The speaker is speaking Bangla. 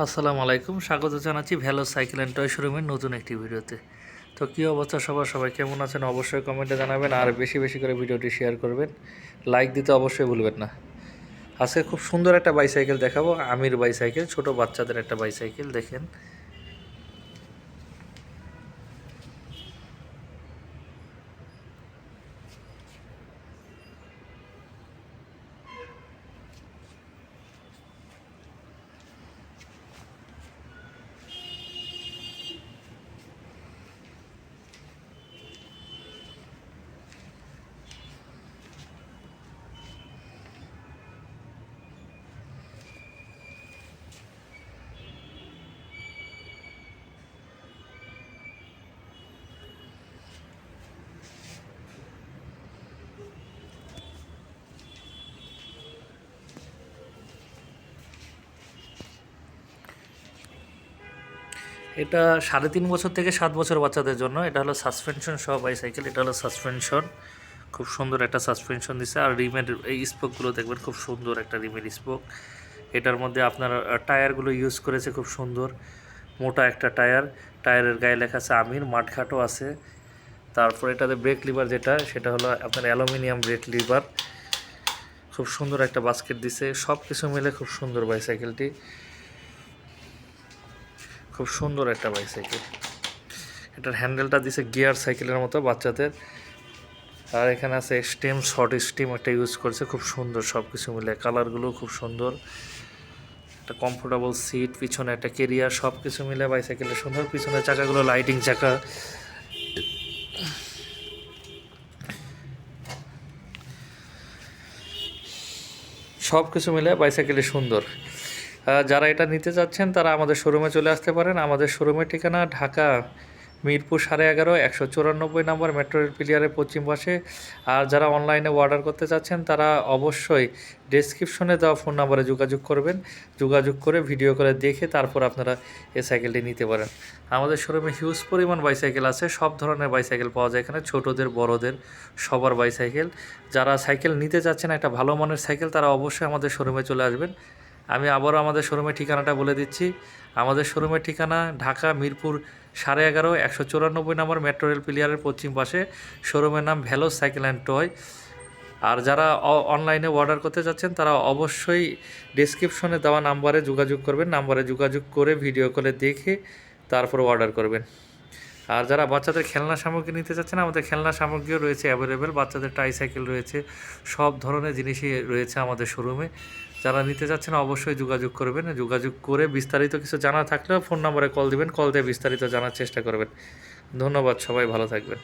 আসসালামু আলাইকুম, স্বাগত জানাচ্ছি ভ্যালো সাইকেল অ্যান্ড টয় শোরুমের নতুন একটি ভিডিওতে। তো কী অবস্থা সবাই কেমন আছেন অবশ্যই কমেন্টে জানাবেন, আর বেশি বেশি করে ভিডিওটি শেয়ার করবেন, লাইক দিতে অবশ্যই ভুলবেন না। আজকে খুব সুন্দর একটা বাইসাইকেল দেখাবো, আমির বাইসাইকেল, ছোট বাচ্চাদের একটা বাইসাইকেল। দেখেন এটা 3.5 থেকে 7 বছর বাচ্চাদের জন্য। এটা হলো সাসপেনশন সহ বাইসাইকেল। এটা হলো সাসপেনশন, খুব সুন্দর একটা সাসপেনশন দিচ্ছে। আর রিমের এই স্পোকগুলো দেখবেন, খুব সুন্দর একটা রিমের স্পোক। এটার মধ্যে আপনার টায়ারগুলো ইউজ করেছে খুব সুন্দর, মোটা একটা টায়ার। টায়ারের গায়ে লেখা আছে আমির, মাঠঘাটও আছে। তারপর এটাতে ব্রেক লিভার যেটা, সেটা হলো আপনার অ্যালুমিনিয়াম ব্রেক লিভার। খুব সুন্দর একটা বাস্কেট দিছে, সব কিছু মিলে খুব সুন্দর বাইসাইকেলটি, খুব সুন্দর একটা বাইসাইকেল। এটার হ্যান্ডেলটা দিছে গিয়ার সাইকেলের মতো বাচ্চাদের। আর এখানে আছে স্টেম, শর্ট স্টেম একটা ইউজ করছে, খুব সুন্দর সব কিছু মিলে। কালারগুলো খুব সুন্দর, একটা কমফোর্টেবল সিট, পিছনে একটা কেরিয়ার, সব কিছু মিলে বাইসাইকেলের সুন্দর। পিছনের চাকাগুলো লাইটিং চাকা, সব কিছু মিলে বাইসাইকেলটি সুন্দর। যারা এটা নিতে চাচ্ছেন তারা আমাদের শোরুমে চলে আসতে পারেন। আমাদের শোরুমের ঠিকানা ঢাকা মিরপুর 11.5, 194 নম্বর, মেট্রো রেল পিলিয়ারের পশ্চিম পাশে। আর যারা অনলাইনে অর্ডার করতে চাচ্ছেন তারা অবশ্যই ডেসক্রিপশনে দেওয়া ফোন নাম্বারে যোগাযোগ করবেন। যোগাযোগ করে ভিডিও করে দেখে তারপর আপনারা এই সাইকেলটি নিতে পারেন। আমাদের শোরুমে হিউজ পরিমাণ বাইসাইকেল আছে, সব ধরনের বাইসাইকেল পাওয়া যায় এখানে, ছোটোদের বড়দের সবার বাইসাইকেল। যারা সাইকেল নিতে চাচ্ছেন একটা ভালো মানের সাইকেল, তারা অবশ্যই আমাদের শোরুমে চলে আসবেন। আমি আবারও আমাদের শোরুমের ঠিকানাটা বলে দিচ্ছি। আমাদের শোরুমের ঠিকানা ঢাকা মিরপুর 11.5, 194 নম্বর, মেট্রো রেল পিলিয়ারের পশ্চিম পাশে। শোরুমের নাম ভ্যালো সাইকেল অ্যান্ড টয়। আর যারা অনলাইনে অর্ডার করতে চাচ্ছেন তারা অবশ্যই ডেসক্রিপশনে দেওয়া নাম্বারে যোগাযোগ করবেন। নাম্বারে যোগাযোগ করে ভিডিও কলে দেখে তারপর অর্ডার করবেন। আর যারা বাচ্চাদের খেলনা সামগ্রী নিতে চাচ্ছেন, আমাদের খেলনা সামগ্রীও রয়েছে অ্যাভেলেবেল। বাচ্চাদের ট্রাইসাইকেল রয়েছে, সব ধরনের জিনিসই রয়েছে আমাদের শোরুমে। যারা নিতে চাচ্ছেন অবশ্যই যোগাযোগ করবেন। যোগাযোগ করে বিস্তারিত কিছু জানা থাকলেও ফোন নম্বরে কল দিবেন, কল দিয়ে বিস্তারিত জানার চেষ্টা করবেন। ধন্যবাদ, সবাই ভালো থাকবেন।